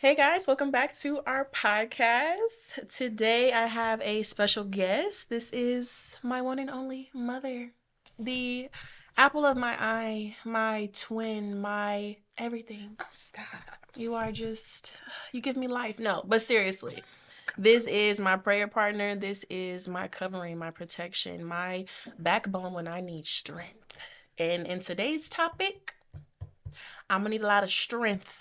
Hey guys, welcome back to our podcast. Today I have a special guest. This is my one and only mother, the apple of my eye, my twin, my everything. Stop. You give me life. No, but seriously, this is my prayer partner. This is my covering, my protection, my backbone when I need strength. And in today's topic, I'm gonna need a lot of strength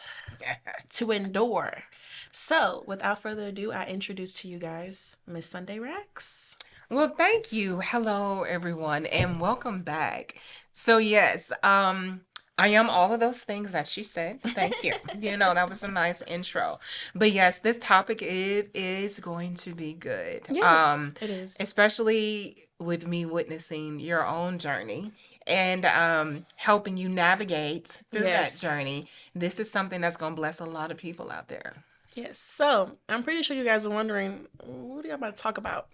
to endure. So, without further ado, I introduce to you guys Miss Sunday Rex. Well, thank you. Hello, everyone, and welcome back. So, yes, I am all of those things that she said. Thank you. That was a nice intro. But yes, this topic it is going to be good. Yes, it is. Especially with me witnessing your own journey and helping you navigate through that Yes. journey. This is something that's going to bless a lot of people out there. Yes. So, I'm pretty sure you guys are wondering, what are you about to talk about?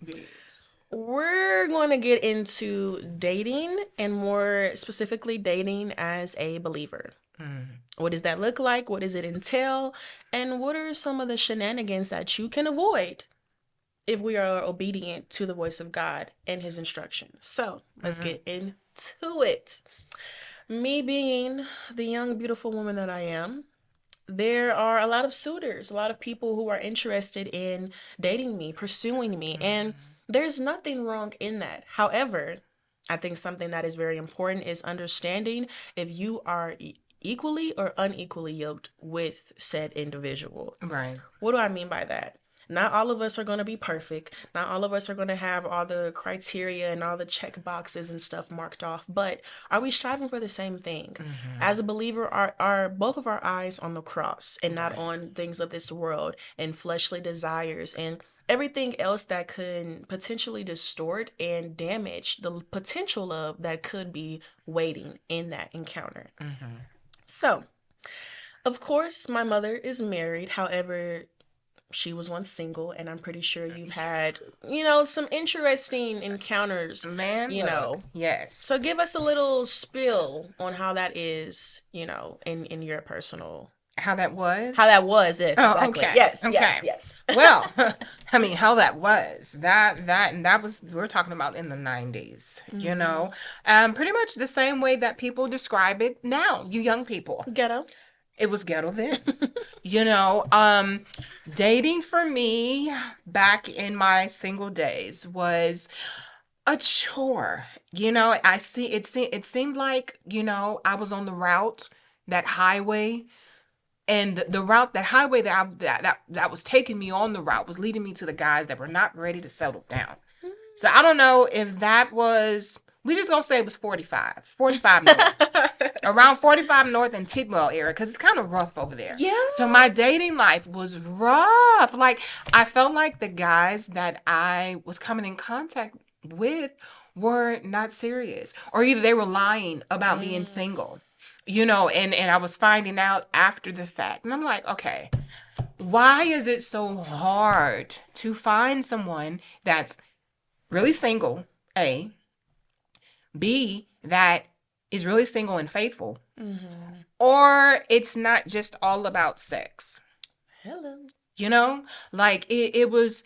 We're going to get into dating and more specifically dating as a believer. What does that look like? What does it entail? And what are some of the shenanigans that you can avoid if we are obedient to the voice of God and his instructions? So let's get into it. Me being the young, beautiful woman that I am, there are a lot of suitors, a lot of people who are interested in dating me, pursuing me, and there's nothing wrong in that. However, I think something that is very important is understanding if you are equally or unequally yoked with said individual. Right. What do I mean by that? Not all of us are going to be perfect. Not all of us are going to have all the criteria and all the check boxes and stuff marked off. But are we striving for the same thing? As a believer, are both of our eyes on the cross and not Right. on things of this world and fleshly desires and everything else that could potentially distort and damage the potential of that could be waiting in that encounter? So, of course, my mother is married. However, she was once single, and I'm pretty sure you've had, some interesting encounters, Man, you look, know. So yes. give us a little spill on how that is, in your personal, How that was? how that was. Yes, Oh, exactly. okay. Yes, Okay. yes, yes. Well, I mean, how that was. That was we're talking about in the 90s, pretty much the same way that people describe it now, you young people. Ghetto. It was ghetto then. You know, um Dating for me back in my single days was a chore. It seemed like, I was on the route, that highway, and the route, that highway that was taking me on the route was leading me to the guys that were not ready to settle down. So I don't know if that was, we just gonna say it was 45 north, around 45 north and Tidwell area, because it's kind of rough over there. Yeah. So my dating life was rough. Like, I felt like the guys that I was coming in contact with were not serious, or either they were lying about being single, and I was finding out after the fact. And I'm like, okay, why is it so hard to find someone that's really single, A, B, that is really single and faithful, or it's not just all about sex? Hello. Like, it was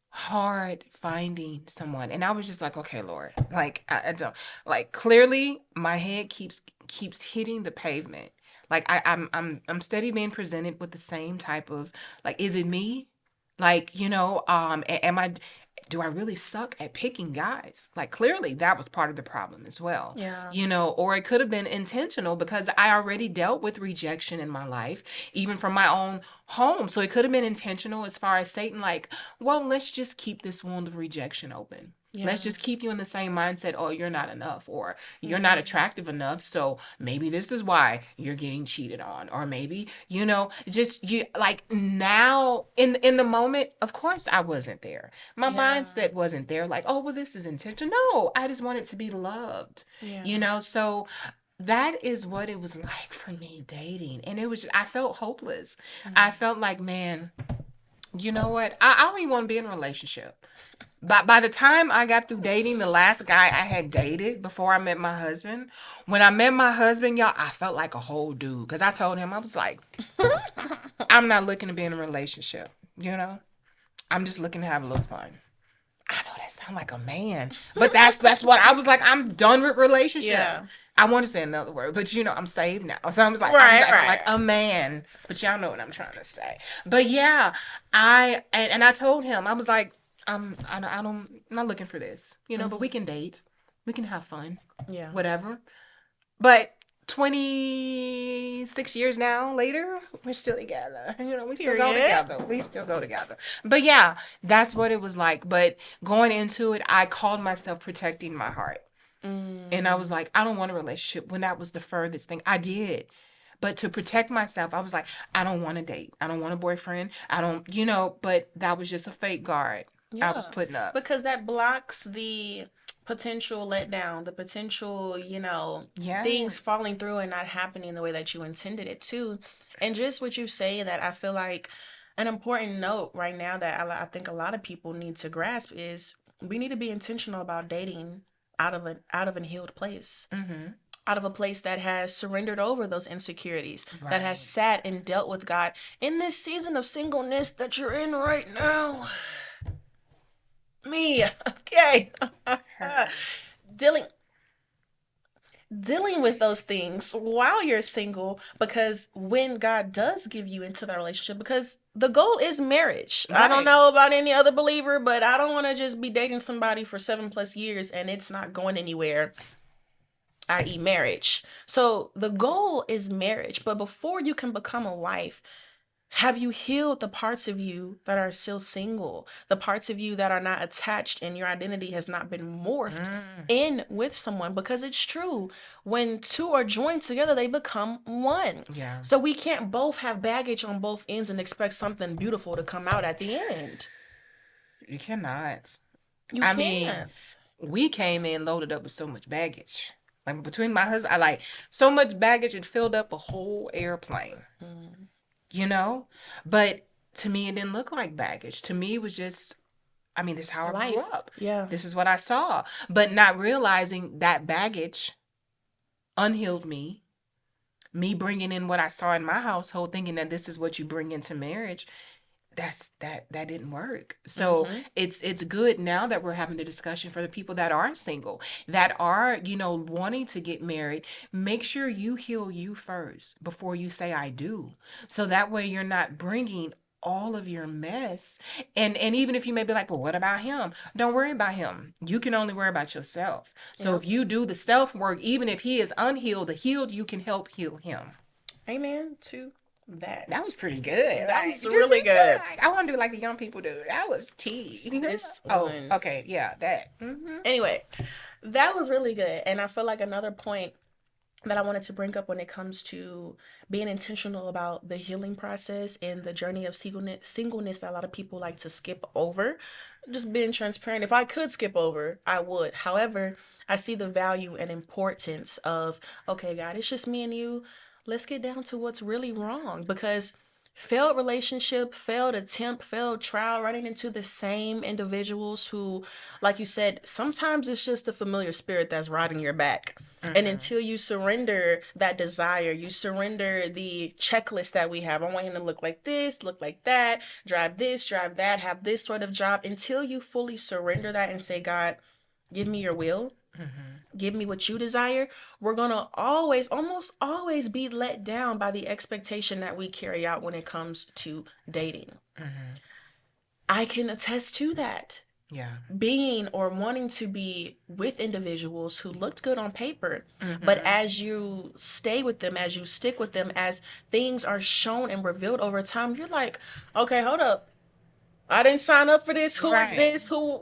hard finding someone, and I was just like, okay, Lord, like, I don't, like, clearly my head keeps hitting the pavement. Like, I'm steady being presented with the same type of, like, is it me? Like, am I, do I really suck at picking guys? Like, clearly that was part of the problem as well. Yeah. Or it could have been intentional because I already dealt with rejection in my life, even from my own home. So it could have been intentional as far as Satan, like, well, let's just keep this wound of rejection open. Let's Yeah. just keep you in the same mindset. Oh, you're not enough, or you're not attractive enough. So maybe this is why you're getting cheated on, or maybe, just you, like, now in the moment, of course I wasn't there. My Yeah. mindset wasn't there. Like, oh, well, this is intentional. No, I just wanted to be loved, Yeah. so that is what it was like for me dating. And it was, I felt hopeless. I felt like, man, you know what? I don't even want to be in a relationship. But by the time I got through dating the last guy I had dated before I met my husband, when I met my husband, y'all, I felt like a whole dude. Because I told him, I was like, I'm not looking to be in a relationship, you know? I'm just looking to have a little fun. I know that sounds like a man, but that's what I was like. I'm done with relationships. Yeah. I want to say another word, but I'm saved now, so I was Right, acting like right. a man. But y'all know what I'm trying to say. But yeah, and I told him I was like, I'm not looking for this, but we can date, we can have fun, Yeah. whatever. But 26 years now later, we're still together. We still go Period. together. We still go together. But yeah, that's what it was like. But going into it, I called myself protecting my heart. And I was like, I don't want a relationship when that was the furthest thing I did. But to protect myself, I was like, I don't want to date. I don't want a boyfriend. I don't, but that was just a fake guard I was Yeah. putting up. Because that blocks the potential letdown, the potential, things Yes. falling through and not happening the way that you intended it to. And just what you say, that I feel like an important note right now that I think a lot of people need to grasp is we need to be intentional about dating out of an healed place. Mm-hmm. Out of a place that has surrendered over those insecurities, that has Right. sat and dealt with God in this season of singleness that you're in right now. Me, okay. Her. dealing dealing with those things while you're single, because when God does give you into that relationship, because the goal is marriage. I don't Right. know about any other believer, but I don't want to just be dating somebody for 7+ years and it's not going anywhere, i.e. marriage. So the goal is marriage, but before you can become a wife, have you healed the parts of you that are still single? The parts of you that are not attached and your identity has not been morphed Mm. in with someone? Because it's true. When two are joined together, they become one. Yeah. So we can't both have baggage on both ends and expect something beautiful to come out at the end. You cannot. You I mean, can't. we came in loaded up with so much baggage. Like between my husband, I like so much baggage it filled up a whole airplane. Mm. You know? But to me it didn't look like baggage. To me it was just this is how I grew Life. up. Yeah. This is what I saw. But not realizing that baggage unhealed me bringing in what I saw in my household, thinking that this is what you bring into marriage, that didn't work. So Mm-hmm. it's good now that we're having the discussion for the people that are single, that are wanting to get married. Make sure you heal you first before you say I do, so that way you're not bringing all of your mess. And even if you may be like, well, what about him? Don't worry about him. You can only worry about yourself. So Yep. if you do the self work, even if he is unhealed, the healed, you can help heal him. Amen to that. That was pretty good. That That's was really good. I want to do like the young people do. That was tea. This Oh, one. okay. Yeah, that. Anyway, that was really good. And I feel like another point that I wanted to bring up when it comes to being intentional about the healing process and the journey of singleness that a lot of people like to skip over. Just being transparent. If I could skip over, I would. However, I see the value and importance of, okay, God, it's just me and you. Let's get down to what's really wrong, because failed relationship, failed attempt, failed trial, running into the same individuals who, like you said, sometimes it's just a familiar spirit that's riding your back. And Mm-hmm. until you surrender that desire, you surrender the checklist that we have. I want him to look like this, look like that, drive this, drive that, have this sort of job. Until you fully surrender that and say, God, give me your will, Mm-hmm. give me what you desire, we're going to always, almost always be let down by the expectation that we carry out when it comes to dating. Mm-hmm. I can attest to that. Yeah. Being or wanting to be with individuals who looked good on paper, but Mm-hmm. as you stay with them, as you stick with them, as things are shown and revealed over time, you're like, okay, hold up. I didn't sign up for this. Who is Right. this? Who?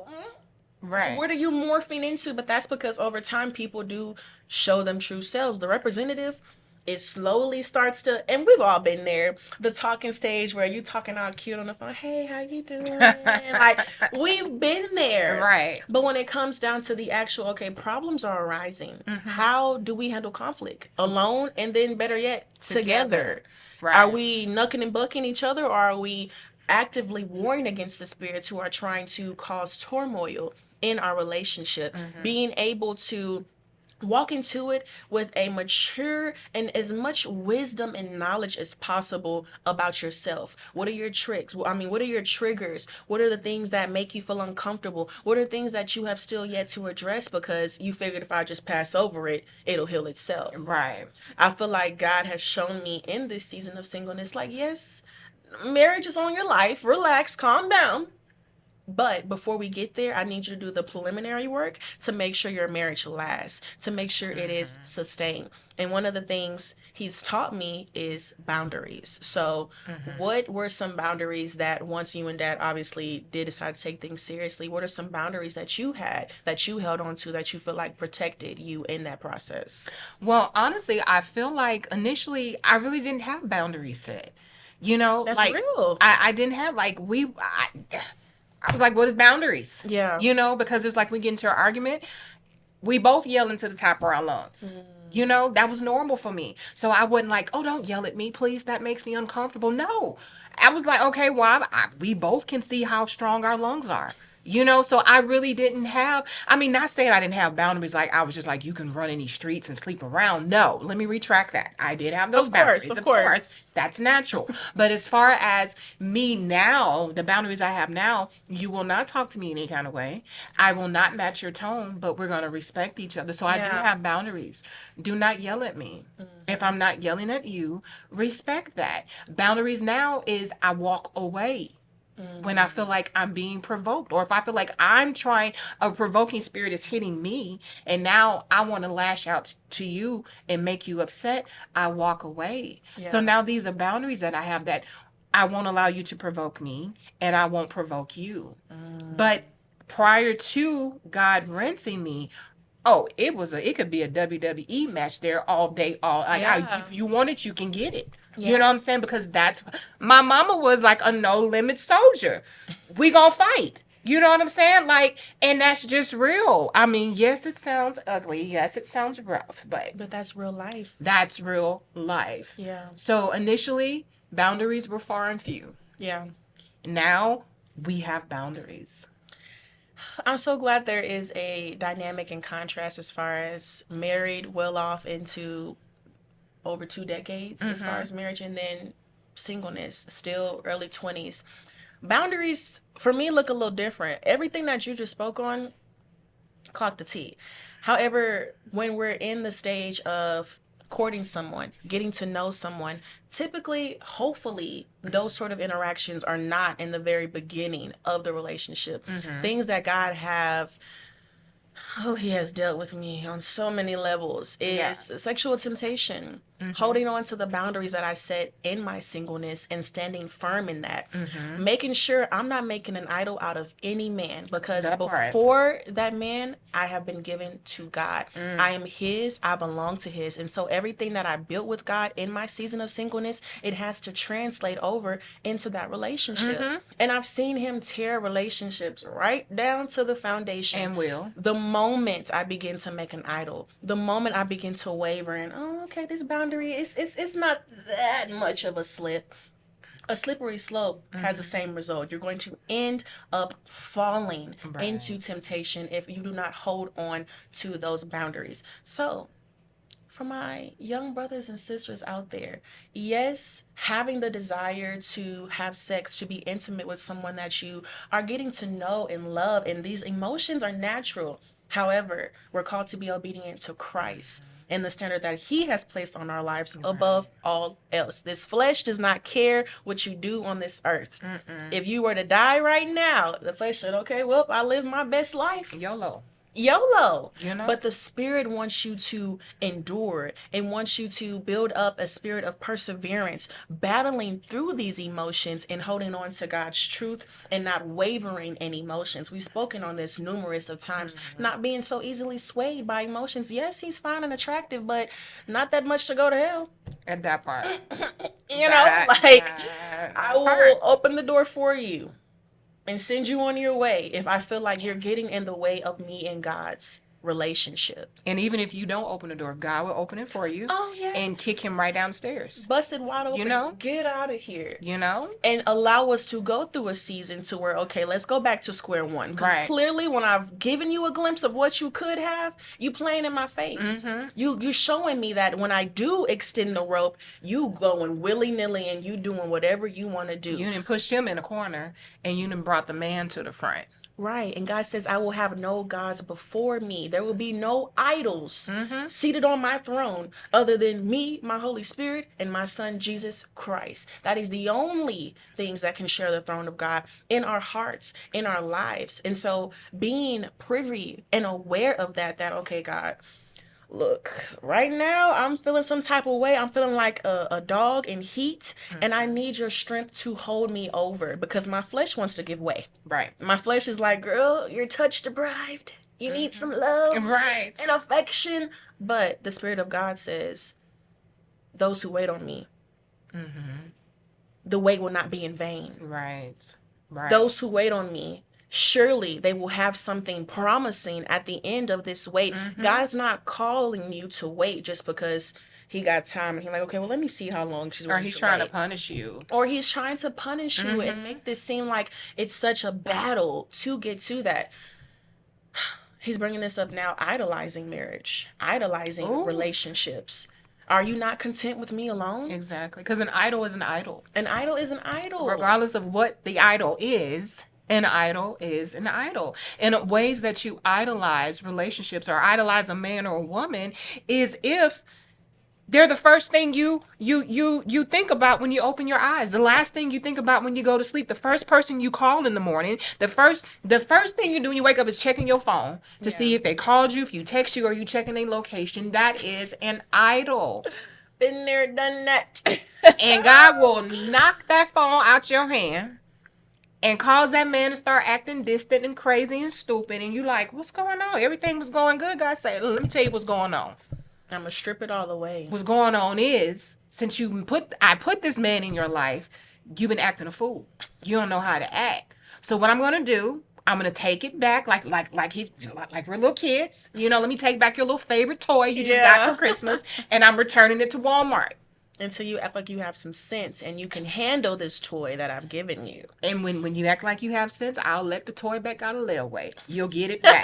Right. What are you morphing into? But that's because over time people do show them true selves. The representative, it slowly starts to, and we've all been there, the talking stage where you talking all cute on the phone, hey, how you doing? Like, we've been there. Right. But when it comes down to the actual, okay, problems are arising. Mm-hmm. How do we handle conflict? Alone, and then better yet, together. Are Right. we knucking and bucking each other, or are we actively warring against the spirits who are trying to cause turmoil in our relationship? Mm-hmm. Being able to walk into it with a mature and as much wisdom and knowledge as possible about yourself. What are your tricks? I mean, what are your triggers? What are the things that make you feel uncomfortable? What are things that you have still yet to address because you figured if I just pass over it, it'll heal itself? Right. I feel like God has shown me in this season of singleness, like, yes, marriage is on your life. Relax, calm down. But before we get there, I need you to do the preliminary work to make sure your marriage lasts, to make sure it is Mm-hmm. sustained. And one of the things he's taught me is boundaries. So, Mm-hmm. what were some boundaries that once you and dad obviously did decide to take things seriously, what are some boundaries that you had, that you held on to, that you feel like protected you in that process? Well, honestly, I feel like initially I really didn't have boundaries set. That's Like real. I didn't have like I was like, what is boundaries? Yeah. Because it's like we get into an argument, we both yell into the top of our lungs. That was normal for me. So I wasn't like, oh, don't yell at me, please. That makes me uncomfortable. No. I was like, okay, well, we both can see how strong our lungs are. So I really didn't have, I mean, not saying I didn't have boundaries, like I was just like, you can run in these streets and sleep around. No, let me retract that. I did have those Of course, boundaries, of of course. course. That's natural. But as far as me now, the boundaries I have now, you will not talk to me any kind of way. I will not match your tone, but we're going to respect each other. So I do Yeah. have boundaries. Do not yell at me. If I'm not yelling at you, respect that. Boundaries now is I walk away when I feel like I'm being provoked, or if I feel like a provoking spirit is hitting me, and now I want to lash out to you and make you upset, I walk away. So Yeah. now these are boundaries that I have, that I won't allow you to provoke me, and I won't provoke you. But prior to God rinsing me, oh, it could be a WWE match there all day, all like Yeah. if you want it, you can get it. You Yeah. know what I'm saying? Because that's my mama was like a no limit soldier. We gonna fight. You know what I'm saying? Like, and that's just real. I mean, yes, it sounds ugly. Yes, it sounds rough, but But that's real life. that's real life. Yeah. So initially, boundaries were far and few. Yeah. Now we have boundaries. I'm so glad there is a dynamic and contrast as far as married, well off into over 2 decades as far Mm-hmm. as marriage, and then singleness, still early 20s. Boundaries for me look a little different. Everything that you just spoke on, clock the T. However, when we're in the stage of courting someone, getting to know someone, typically, hopefully, those sort of interactions are not in the very beginning of the relationship. Mm-hmm. Things that God have he has dealt with me on so many levels Yeah. is sexual temptation, Mm-hmm. holding on to the boundaries that I set in my singleness and standing firm in that, Mm-hmm. making sure I'm not making an idol out of any man, because That part. before that man, I have been given to God. Mm. I am his, I belong to his. And so everything that I built with God in my season of singleness, it has to translate over into that relationship. Mm-hmm. And I've seen him tear relationships right down to the foundation. And will. The moment I begin to make an idol, the moment I begin to waver and, oh, okay, this boundary it's not that much of a slip. A slippery slope has the same result. You're going to end up falling into Right. temptation if you do not hold on to those boundaries. So, for my young brothers and sisters out there, yes, having the desire to have sex, to be intimate with someone that you are getting to know and love, and these emotions are natural. However, we're called to be obedient to Christ and the standard that he has placed on our lives above all else. This flesh does not care what you do on this earth. Mm-mm. If you were to die right now, the flesh said, okay, well, I lived my best life. YOLO. YOLO. You know? But the spirit wants you to endure and wants you to build up a spirit of perseverance, battling through these emotions and holding on to God's truth and not wavering in emotions. We've spoken on this numerous of times, not being so easily swayed by emotions. Yes, he's fine and attractive, but not that much to go to hell. At that part. You know, That like I part. will open the door for you and send you on your way if I feel like you're getting in the way of me and God's relationship. And even if you don't open the door, God will open it for you. Oh, yes. And kick him right downstairs. Busted wide open. You know? Get out of here. You know? And allow us to go through a season to where, okay, let's go back to square one. Because clearly when I've given you a glimpse of what you could have, you playing in my face. You showing me that when I do extend the rope, you going willy-nilly and you doing whatever you want to do. You done pushed him in a corner and you done brought the man to the front. Right. And God says, I will have no gods before me. There will be no idols seated on my throne other than me, my Holy Spirit, and my son, Jesus Christ. That is the only things that can share the throne of God in our hearts, in our lives. And so being privy and aware of that, okay, God, look, right now I'm feeling some type of way. I'm feeling like a dog in heat, and I need your strength to hold me over because my flesh wants to give way. Right. My flesh is like, girl, you're touch deprived. You need some love and affection. But the Spirit of God says, those who wait on me, the wait will not be in vain. Right. Those who wait on me, surely they will have something promising at the end of this wait. God's not calling you to wait just because he got time and he's like, okay, well, let me see how long she's willing to wait. Or he's trying to punish you. Or he's trying to punish you and make this seem like it's such a battle to get to that. He's bringing this up now, idolizing marriage, idolizing relationships. Are you not content with me alone? Exactly. Because an idol is an idol. An idol is an idol. Regardless of what the idol is. An idol is an idol. And ways that you idolize relationships or idolize a man or a woman is if they're the first thing you think about when you open your eyes, the last thing you think about when you go to sleep, the first person you call in the morning, the first thing you do when you wake up is checking your phone to see if they called you, if you text you, or you checking their location. That is an idol. Been there, done that. And God will knock that phone out your hand and cause that man to start acting distant and crazy and stupid. And you like, what's going on? Everything was going good. God said, let me tell you what's going on. I'm going to strip it all away. What's going on is, since I put this man in your life, you've been acting a fool. You don't know how to act. So what I'm going to do, I'm going to take it back like we're little kids. You know, let me take back your little favorite toy you just got for Christmas, and I'm returning it to Walmart. Until you act like you have some sense and you can handle this toy that I've given you. And when you act like you have sense, I'll let the toy back out of layaway. You'll get it back.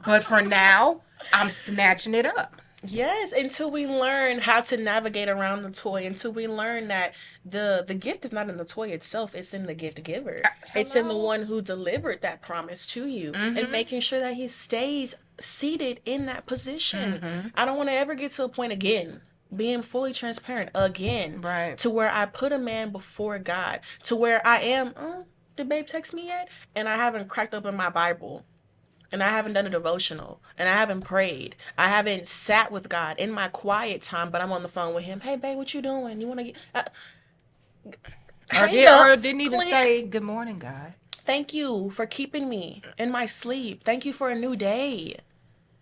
But for now, I'm snatching it up. Yes, until we learn how to navigate around the toy, until we learn that the gift is not in the toy itself, it's in the gift giver. It's in the one who delivered that promise to you and making sure that he stays seated in that position. I don't want to ever get to a point again, being fully transparent again, to where I put a man before God, to where I am, did babe text me yet? And I haven't cracked open my Bible. And I haven't done a devotional. And I haven't prayed. I haven't sat with God in my quiet time, but I'm on the phone with him. Hey, babe, what you doing? You want to get... or didn't even say, good morning, God. Thank you for keeping me in my sleep. Thank you for a new day.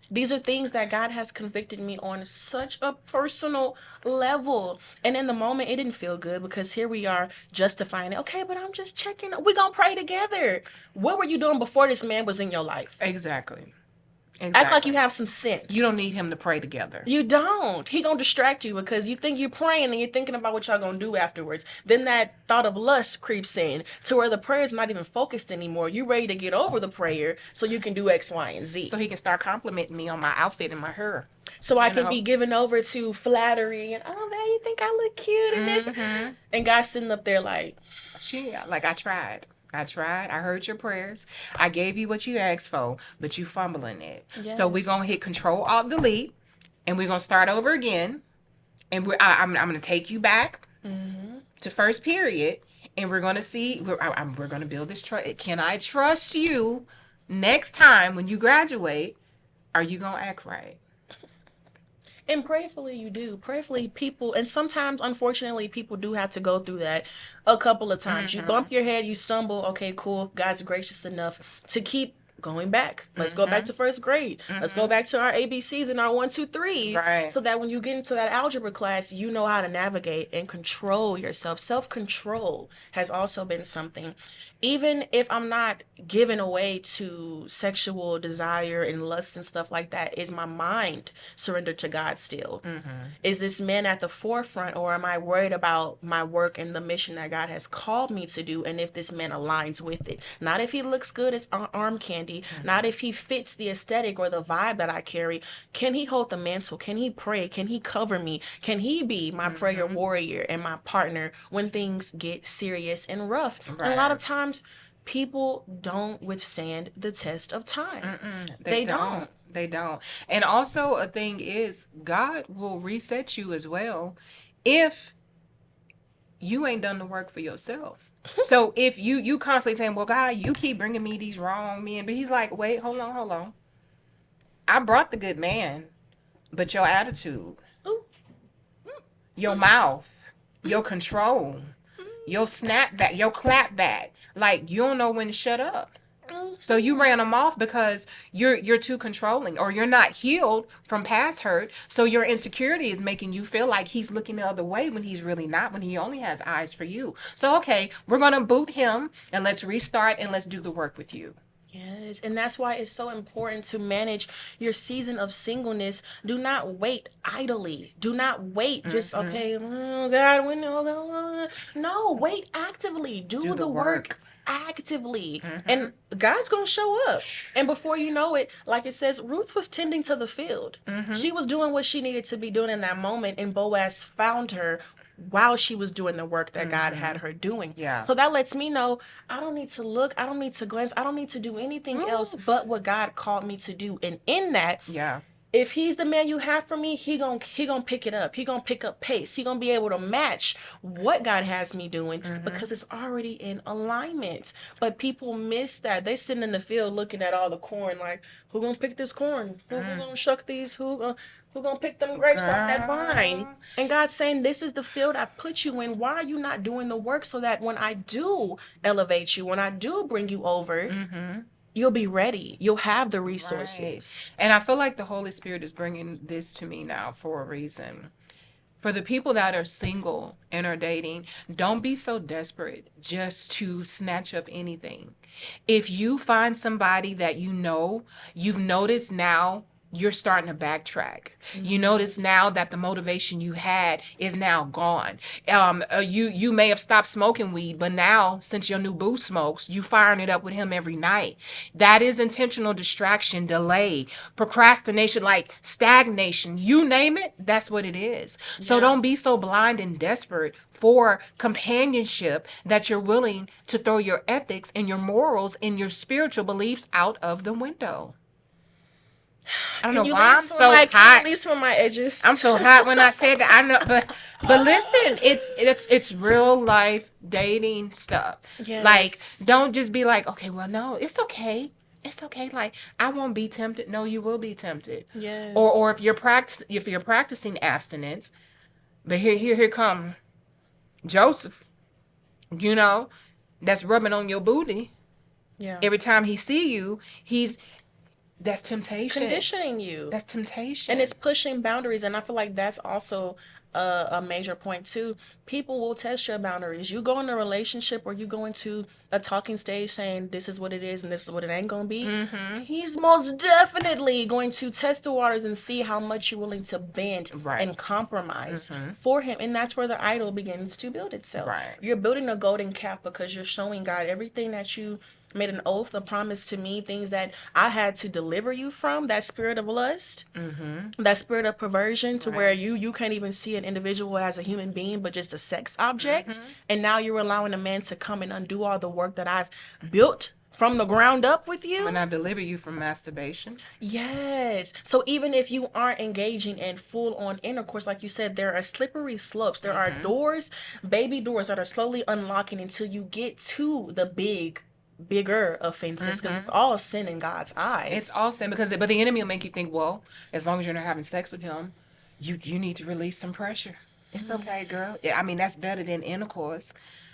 These are things that God has convicted me on such a personal level. And in the moment, it didn't feel good because here we are justifying it. Okay, but I'm just checking. We're going to pray together. What were you doing before this man was in your life? Exactly. Act like you have some sense. You don't need him to pray together. You don't. He gonna distract you because you think you're praying and you're thinking about what y'all gonna do afterwards. Then that thought of lust creeps in to where the prayer is not even focused anymore. You're ready to get over the prayer so you can do X, Y, and Z. So he can start complimenting me on my outfit and my hair. So I can be given over to flattery and, oh, man, you think I look cute and this. And God's sitting up there like, I tried. I heard your prayers. I gave you what you asked for, but you fumbling it. Yes. So we're going to hit Control Alt Delete, and we're going to start over again. And I'm going to take you back to first period, and we're going to see, we're going to build this trust. Can I trust you next time when you graduate? Are you going to act right? And prayerfully you do. Prayerfully people, and sometimes, unfortunately, people do have to go through that a couple of times. You bump your head, you stumble. Okay, cool. God's gracious enough to keep going back. Let's go back to first grade. Let's go back to our ABCs and our 1, 2, 3s, Right. so that when you get into that algebra class, you know how to navigate and control yourself. Self-control has also been something. Even if I'm not given away to sexual desire and lust and stuff like that, is my mind surrendered to God still? Is this man at the forefront, or am I worried about my work and the mission that God has called me to do, and if this man aligns with it? Not if he looks good as arm candy, not if he fits the aesthetic or the vibe that I carry. Can he hold the mantle? Can he pray? Can he cover me? Can he be my prayer warrior and my partner when things get serious and rough? And a lot of times people don't withstand the test of time. They don't. They don't. And also a thing is, God will reset you as well if you ain't done the work for yourself. So if you constantly saying, well, God, you keep bringing me these wrong men, but he's like, wait, hold on. I brought the good man, but your attitude, your mouth, your control, your snap back, your clap back, like you don't know when to shut up. So you ran them off because you're too controlling, or you're not healed from past hurt. So your insecurity is making you feel like he's looking the other way when he's really not, when he only has eyes for you. So, okay, we're going to boot him and let's restart and let's do the work with you. Yes, and that's why it's so important to manage your season of singleness. Do not wait idly. Do not wait just, okay, God, when no, wait actively. Do the work actively. And God's going to show up. And before you know it, like it says, Ruth was tending to the field. She was doing what she needed to be doing in that moment, and Boaz found her while she was doing the work that God had her doing. Yeah. So that lets me know I don't need to look, I don't need to glance, I don't need to do anything else but what God called me to do. And in that, if he's the man you have for me, he gonna pick it up. He gonna pick up pace. He gonna be able to match what God has me doing because it's already in alignment. But people miss that. They sitting in the field looking at all the corn, like, who gonna pick this corn? Who gonna shuck these? Who gonna pick them grapes off that vine? And God's saying, this is the field I've put you in. Why are you not doing the work so that when I do elevate you, when I do bring you over, you'll be ready. You'll have the resources. Right. And I feel like the Holy Spirit is bringing this to me now for a reason. For the people that are single and are dating, don't be so desperate just to snatch up anything. If you find somebody that you know, you've noticed now, you're starting to backtrack. You notice now that the motivation you had is now gone. You may have stopped smoking weed, but now since your new boo smokes, you firing it up with him every night. That is intentional distraction, delay, procrastination, like stagnation. You name it, that's what it is. So don't be so blind and desperate for companionship that you're willing to throw your ethics and your morals and your spiritual beliefs out of the window. I don't know why I'm so hot. Can you leave some of my edges? I'm so hot when I said that. I know, but listen, it's real life dating stuff. Yes. Like, don't just be like, okay, well, no, it's okay. It's okay. Like, I won't be tempted. No, you will be tempted. Yes. Or if you're practicing abstinence, but here come Joseph, that's rubbing on your booty. Yeah. Every time he see you, that's temptation. Conditioning you. That's temptation. And it's pushing boundaries. And I feel like that's also a major point too. People will test your boundaries. You go in a relationship or you go into a talking stage saying this is what it is and this is what it ain't gonna be. He's most definitely going to test the waters and see how much you're willing to bend and compromise for him. And that's where the idol begins to build itself. Right. You're building a golden calf because you're showing God everything that you made an oath, a promise to me, things that I had to deliver you from, that spirit of lust, that spirit of perversion, to where you can't even see an individual as a human being, but just a sex object. And now you're allowing a man to come and undo all the work that I've built from the ground up with you. When I deliver you from masturbation. Yes. So even if you aren't engaging in full on intercourse, like you said, there are slippery slopes. There are doors, baby doors that are slowly unlocking until you get to the bigger offenses, because it's all sin in God's eyes. It's all sin but the enemy will make you think, well, as long as you're not having sex with him, you need to release some pressure. It's okay, girl. I mean, that's better than intercourse.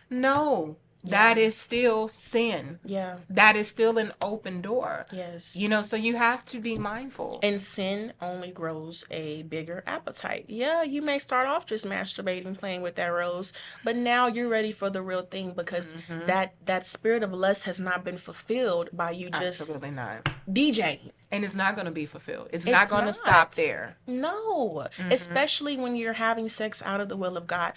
No, that is still sin. Yeah. That is still an open door. Yes. You know, so you have to be mindful. And sin only grows a bigger appetite. Yeah, you may start off just masturbating, playing with that rose, but now you're ready for the real thing because that spirit of lust has not been fulfilled by you just Absolutely not. DJing. And it's not going to be fulfilled. It's not going to stop there. No, especially when you're having sex out of the will of God.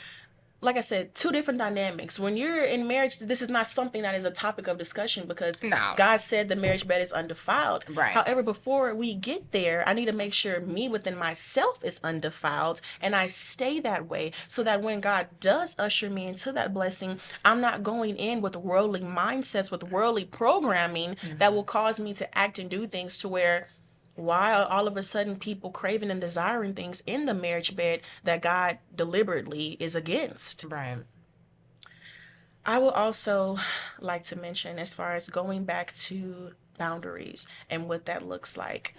Like I said, two different dynamics. When you're in marriage, this is not something that is a topic of discussion because God said the marriage bed is undefiled. Right. However, before we get there, I need to make sure me within myself is undefiled and I stay that way so that when God does usher me into that blessing, I'm not going in with worldly mindsets, with worldly programming that will cause me to act and do things to where why all of a sudden people craving and desiring things in the marriage bed that God deliberately is against. Right. I would also like to mention, as far as going back to boundaries and what that looks like,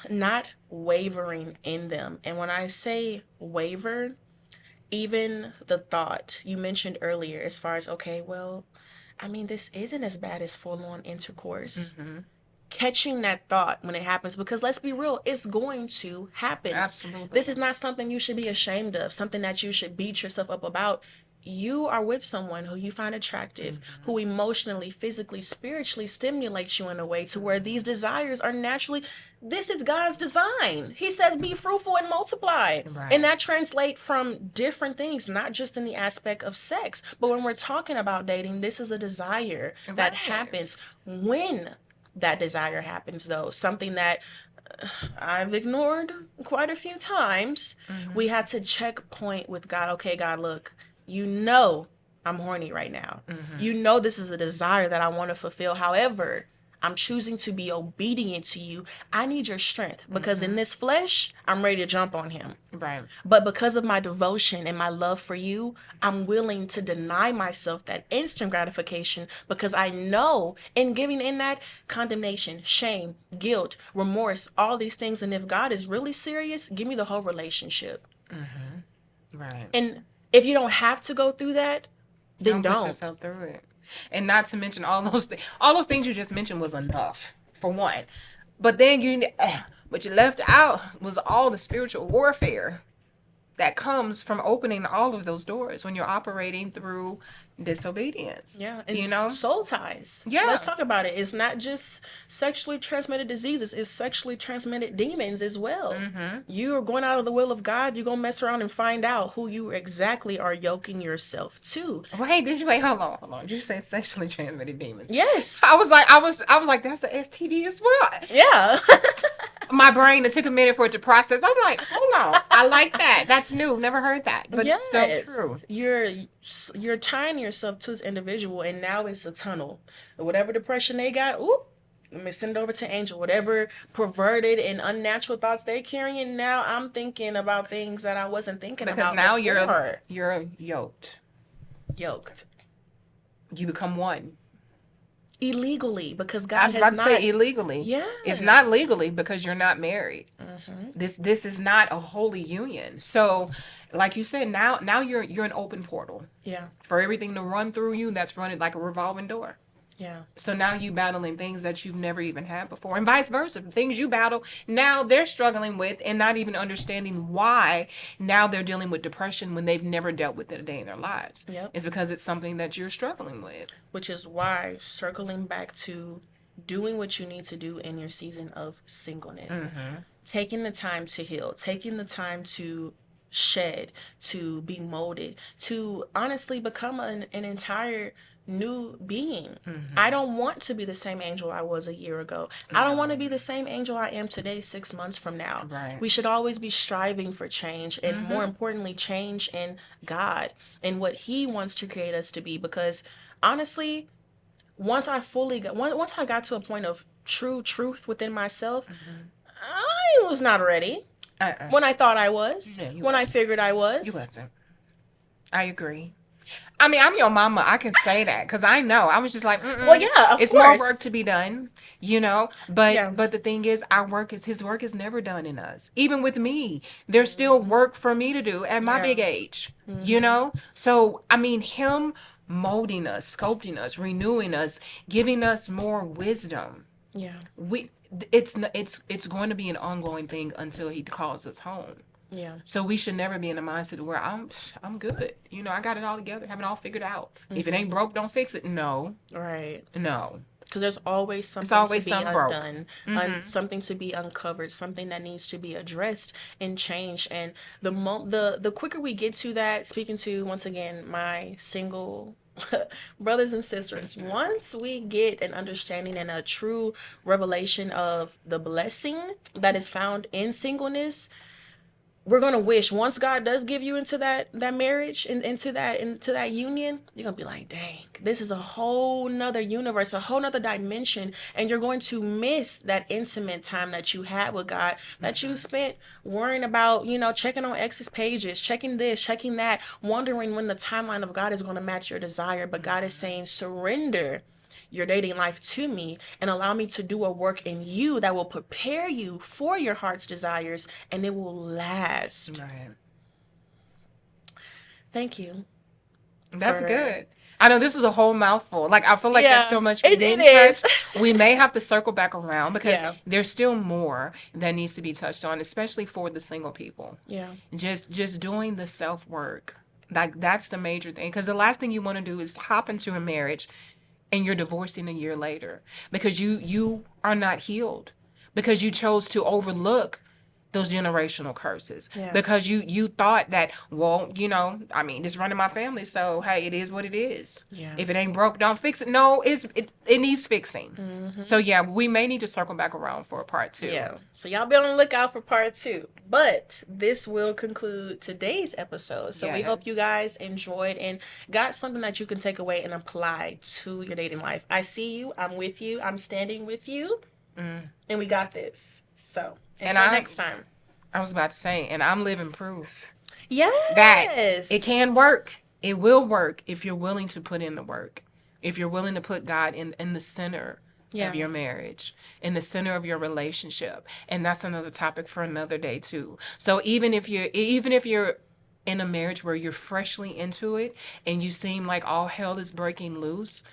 not wavering in them. And when I say waver, even the thought you mentioned earlier, as far as, okay, well, I mean, this isn't as bad as full-on intercourse. Catching that thought when it happens, because let's be real, it's going to happen. Absolutely. This is not something you should be ashamed of, something that you should beat yourself up about. You are with someone who you find attractive, who emotionally, physically, spiritually stimulates you in a way to where these desires are naturally, this is God's design. He says, be fruitful and multiply. Right. And that translates from different things, not just in the aspect of sex. But when we're talking about dating, this is a desire that happens. When that desire happens, though, something that I've ignored quite a few times, we had to check point with God. Okay, God, look, you know I'm horny right now. You know this is a desire that I want to fulfill. However, I'm choosing to be obedient to you. I need your strength because in this flesh, I'm ready to jump on him. Right. But because of my devotion and my love for you, I'm willing to deny myself that instant gratification because I know in giving in that condemnation, shame, guilt, remorse, all these things. And if God is really serious, give me the whole relationship. Right. And if you don't have to go through that, then Put don't. yourself through it. And not to mention all those things you just mentioned was enough for one. But then what you left out was all the spiritual warfare that comes from opening all of those doors when you're operating through disobedience. Yeah, and you know, soul ties. Yeah. Let's talk about it. It's not just sexually transmitted diseases, it's sexually transmitted demons as well. You are going out of the will of God, you're gonna mess around and find out who you exactly are yoking yourself to. Wait, hold on. Did you say sexually transmitted demons? Yes. I was like, that's the STD as well. Yeah. My brain, it took a minute for it to process. I'm like, hold on. I like that. That's new. Never heard that. But it's so true. You're tying yourself to this individual and now it's a tunnel. Whatever depression they got, let me send it over to Angel. Whatever perverted and unnatural thoughts they carrying, now I'm thinking about things that I wasn't thinking about because now before. you're yoked. You become one. Illegally, because God I was has about to not. say illegally. Yes. It's not legally because you're not married. This is not a holy union. So, like you said, now you're an open portal. Yeah. For everything to run through you, that's running like a revolving door. Yeah. So now you battling things that you've never even had before, and vice versa. Things you battle now they're struggling with and not even understanding why. Now they're dealing with depression when they've never dealt with it a day in their lives. Yep. It's because it's something that you're struggling with. Which is why circling back to doing what you need to do in your season of singleness, taking the time to heal, taking the time to shed, to be molded, to honestly become an entire new being. I don't want to be the same Angel I was a year ago. I don't want to be the same Angel I am today 6 months from now. Right. We should always be striving for change and more importantly change in God and what he wants to create us to be, because honestly, once I got to a point of true truth within myself, I was not ready when I thought I was, when I figured I was. You wasn't. I agree. I mean, I'm your mama. I can say that because I know. I was just like, well, yeah, of it's course. more work to be done, you know. But the thing is, his work is never done in us. Even with me, there's still work for me to do at my big age, you know. So I mean, him molding us, sculpting us, renewing us, giving us more wisdom. Yeah. It's going to be an ongoing thing until he calls us home. Yeah. So we should never be in a mindset where I'm good. You know, I got it all together, have it all figured out. If it ain't broke, don't fix it. No. Right. No. Because there's always something It's always to be something broke. undone, something to be uncovered, something that needs to be addressed and changed. And the quicker we get to that, speaking to once again my single brothers and sisters, once we get an understanding and a true revelation of the blessing that is found in singleness, we're gonna wish once God does give you into that marriage and into that union, you're gonna be like, dang, this is a whole nother universe, a whole nother dimension, and you're going to miss that intimate time that you had with God, that you spent worrying about, checking on ex's pages, checking this, checking that, wondering when the timeline of God is going to match your desire. But God is saying, surrender your dating life to me and allow me to do a work in you that will prepare you for your heart's desires, and it will last. Right. Thank you. That's good. I know this is a whole mouthful. Like, I feel like there's so much we didn't is. touch. We may have to circle back around because Yeah. there's still more that needs to be touched on, especially for the single people. Yeah. Just doing the self work. Like, that's the major thing. Because the last thing you want to do is hop into a marriage and you're divorcing a year later because you are not healed, because you chose to overlook those generational curses, because you thought that, well, I mean, it's running my family, so hey, it is what it is. Yeah. If it ain't broke, don't fix it. No, it needs fixing. So yeah, we may need to circle back around for a part 2. Yeah. So y'all be on the lookout for part 2. But this will conclude today's episode. So we hope you guys enjoyed and got something that you can take away and apply to your dating life. I see you. I'm with you. I'm standing with you. And we got this. So until next time. I was about to say, and I'm living proof. Yes. That it can work. It will work if you're willing to put in the work. If you're willing to put God in the center of your marriage, in the center of your relationship. And that's another topic for another day too. So even if you're in a marriage where you're freshly into it and you seem like all hell is breaking loose,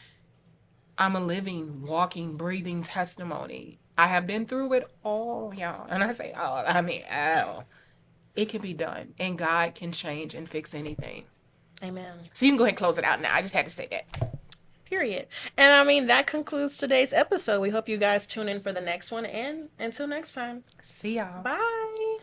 I'm a living, walking, breathing testimony. I have been through it all, y'all. And I say all, I mean all. It can be done. And God can change and fix anything. Amen. So you can go ahead and close it out now. I just had to say that. Period. And I mean, that concludes today's episode. We hope you guys tune in for the next one. And until next time. See y'all. Bye.